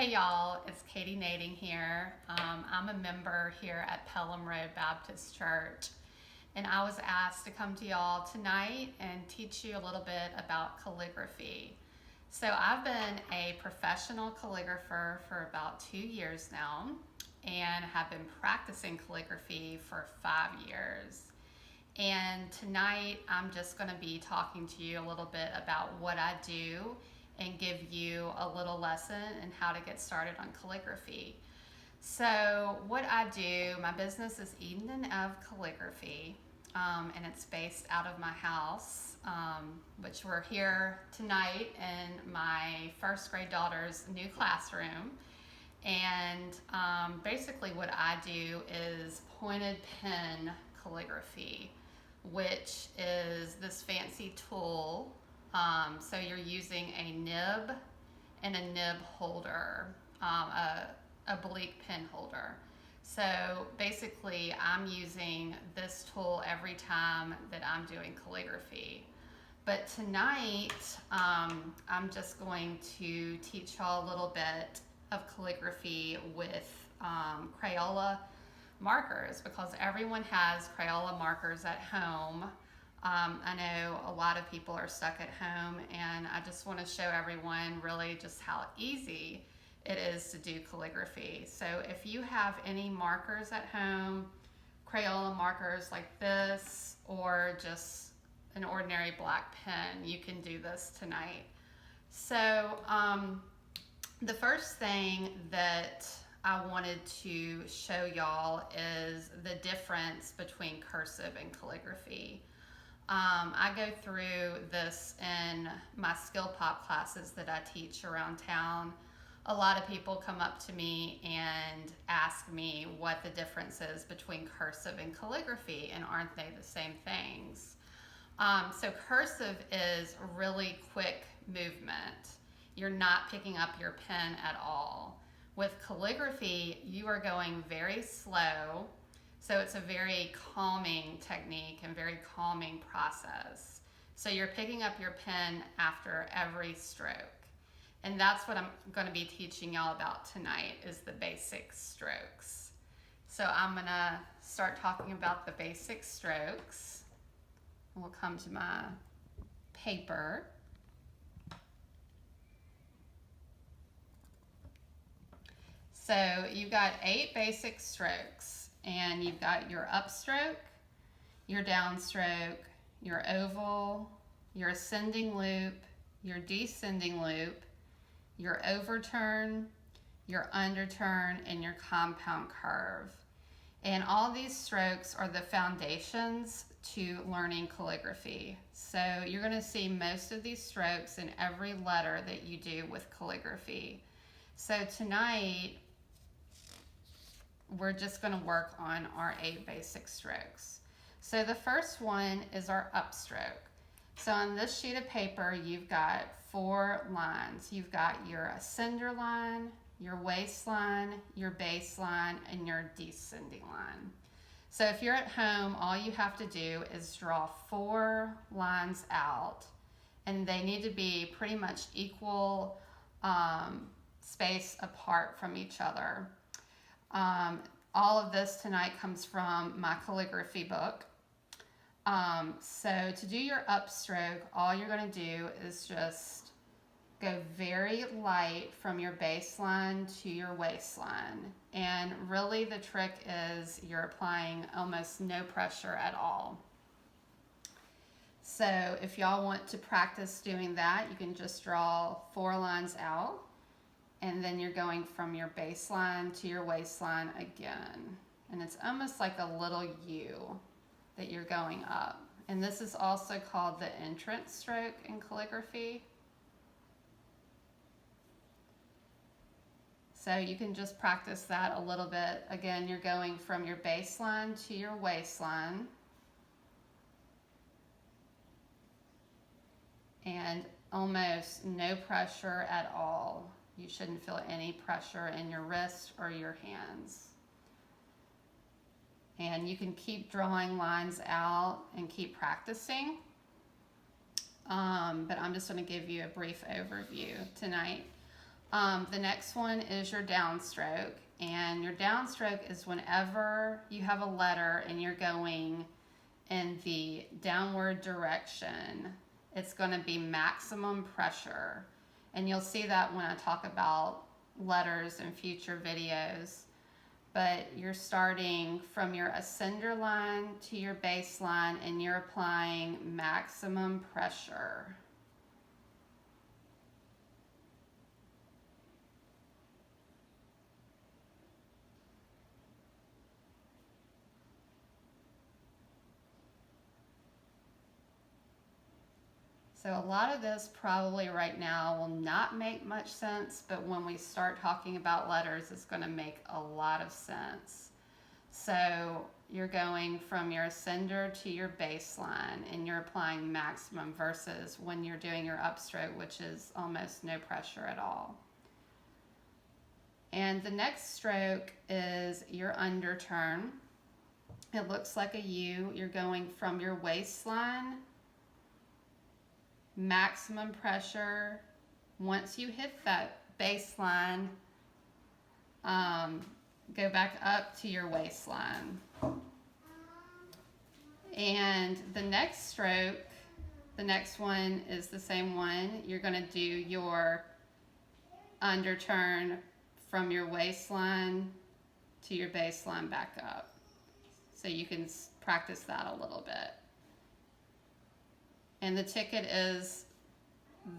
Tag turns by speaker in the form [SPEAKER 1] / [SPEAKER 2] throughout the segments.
[SPEAKER 1] Hey y'all, it's Katie Nading here. I'm a member here at Pelham Road Baptist Church, and I was asked to come to y'all tonight and teach you a little bit about calligraphy. So I've been a professional calligrapher for about 2 years now and have been practicing calligraphy for 5 years. And tonight I'm just going to be talking to you a little bit about what I do and give you a little lesson in how to get started on calligraphy. So what I do, my business is Eden of Calligraphy, and it's based out of my house, which we're here tonight in my first grade daughter's new classroom. And basically what I do is pointed pen calligraphy, which is this fancy tool. So you're using a nib and a nib holder, a oblique pen holder. So basically I'm using this tool every time that I'm doing calligraphy. But tonight I'm just going to teach y'all a little bit of calligraphy with Crayola markers, because everyone has Crayola markers at home. I know a lot of people are stuck at home, and I just want to show everyone really just how easy it is to do calligraphy. So if you have any markers at home, Crayola markers like this, or just an ordinary black pen, you can do this tonight. So the first thing that I wanted to show y'all is the difference between cursive and calligraphy. I go through this in my skill pop classes that I teach around town. A lot of people come up to me and ask me what the difference is between cursive and calligraphy, and aren't they the same things? So cursive is really quick movement. You're not picking up your pen at all. With calligraphy, you are going very slow. So it's a very calming technique and very calming process. So you're picking up your pen after every stroke. And that's what I'm going to be teaching y'all about tonight, is the basic strokes. So I'm going to start talking about the basic strokes. We'll come to my paper. So you've got 8 basic strokes. And you've got your upstroke, your downstroke, your oval, your ascending loop, your descending loop, your overturn, your underturn, and your compound curve. And all these strokes are the foundations to learning calligraphy. So you're going to see most of these strokes in every letter that you do with calligraphy. So tonight, we're just going to work on our 8 basic strokes. So the first one is our upstroke. So on this sheet of paper, you've got 4 lines. You've got your ascender line, your waistline, your baseline, and your descending line. So if you're at home, all you have to do is draw 4 lines out, and they need to be pretty much equal space apart from each other. All of this tonight comes from my calligraphy book. So to do your upstroke, all you're going to do is just go very light from your baseline to your waistline. And really the trick is you're applying almost no pressure at all. So if y'all want to practice doing that, you can just draw 4 lines out. And then you're going from your baseline to your waistline again. And it's almost like a little U that you're going up. And this is also called the entrance stroke in calligraphy. So you can just practice that a little bit. Again, you're going from your baseline to your waistline. And almost no pressure at all. You shouldn't feel any pressure in your wrist or your hands. And you can keep drawing lines out and keep practicing. But I'm just going to give you a brief overview tonight. The next one is your downstroke, and your downstroke is whenever you have a letter and you're going in the downward direction, it's going to be maximum pressure. And you'll see that when I talk about letters in future videos. But you're starting from your ascender line to your base line and you're applying maximum pressure. So a lot of this probably right now will not make much sense, but when we start talking about letters, it's going to make a lot of sense. So you're going from your ascender to your baseline and you're applying maximum versus when you're doing your upstroke, which is almost no pressure at all. And the next stroke is your underturn. It looks like a U. You're going from your waistline, maximum pressure. Once you hit that baseline, go back up to your waistline. And the next stroke, the next one is the same one. You're going to do your underturn from your waistline to your baseline back up. So you can practice that a little bit. And the ticket is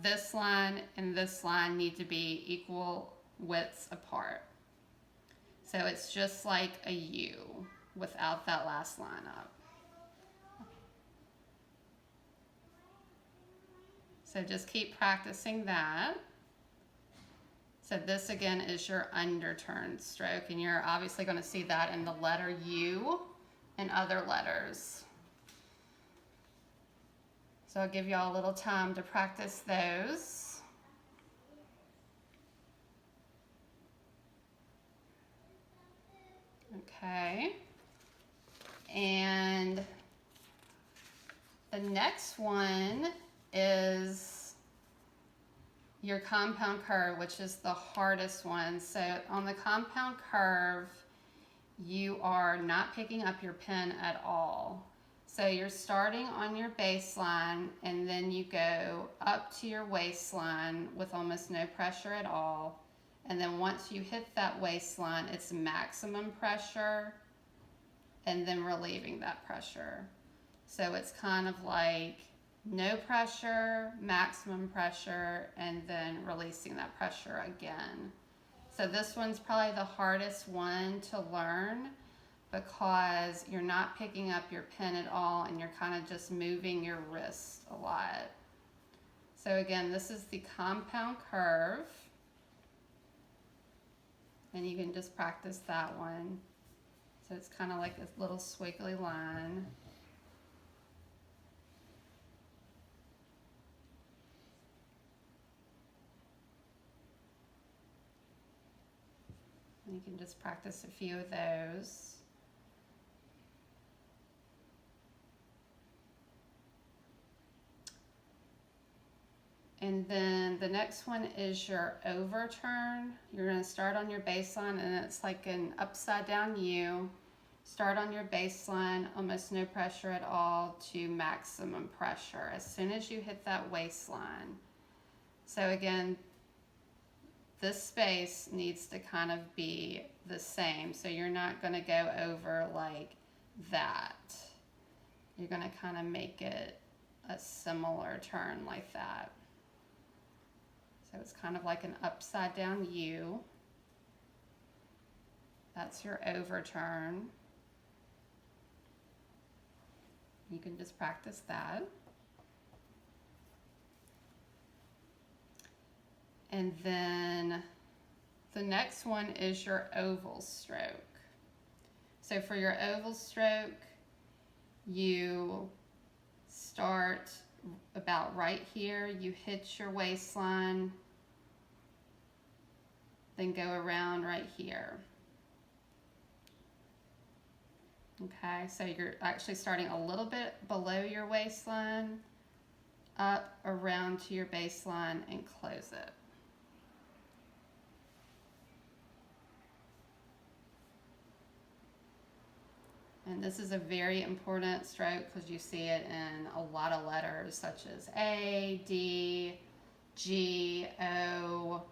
[SPEAKER 1] this line and this line need to be equal widths apart. So it's just like a U without that last line up. So just keep practicing that. So this again is your underturned stroke, and you're obviously going to see that in the letter U and other letters. So I'll give y'all a little time to practice those. Okay. And the next one is your compound curve, which is the hardest one. So on the compound curve, you are not picking up your pen at all. So you're starting on your baseline and then you go up to your waistline with almost no pressure at all. And then once you hit that waistline, it's maximum pressure and then relieving that pressure. So it's kind of like no pressure, maximum pressure, and then releasing that pressure again. So this one's probably the hardest one to learn because you're not picking up your pen at all and you're kind of just moving your wrist a lot. So again, this is the compound curve. And you can just practice that one. So it's kind of like a little squiggly line. And you can just practice a few of those. And then the next one is your overturn. You're going to start on your baseline and it's like an upside down U. Start on your baseline, almost no pressure at all, to maximum pressure as soon as you hit that waistline. So again, this space needs to kind of be the same. So you're not going to go over like that. You're going to kind of make it a similar turn like that. So it's kind of like an upside down U. That's your overturn. You can just practice that. And then the next one is your oval stroke. So for your oval stroke, you start about right here, you hit your waistline, then go around right here. Okay, so you're actually starting a little bit below your waistline, up around to your baseline and close it. And this is a very important stroke because you see it in a lot of letters such as A, D, G, O,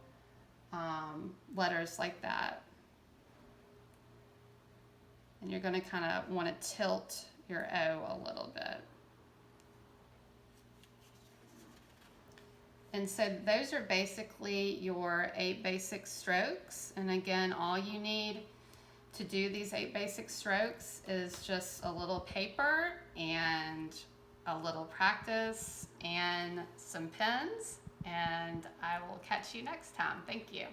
[SPEAKER 1] letters like that. And you're going to kind of want to tilt your O a little bit. And so those are basically your 8 basic strokes. And again, all you need to do these 8 basic strokes is just a little paper and a little practice and some pens. And I will catch you next time. Thank you.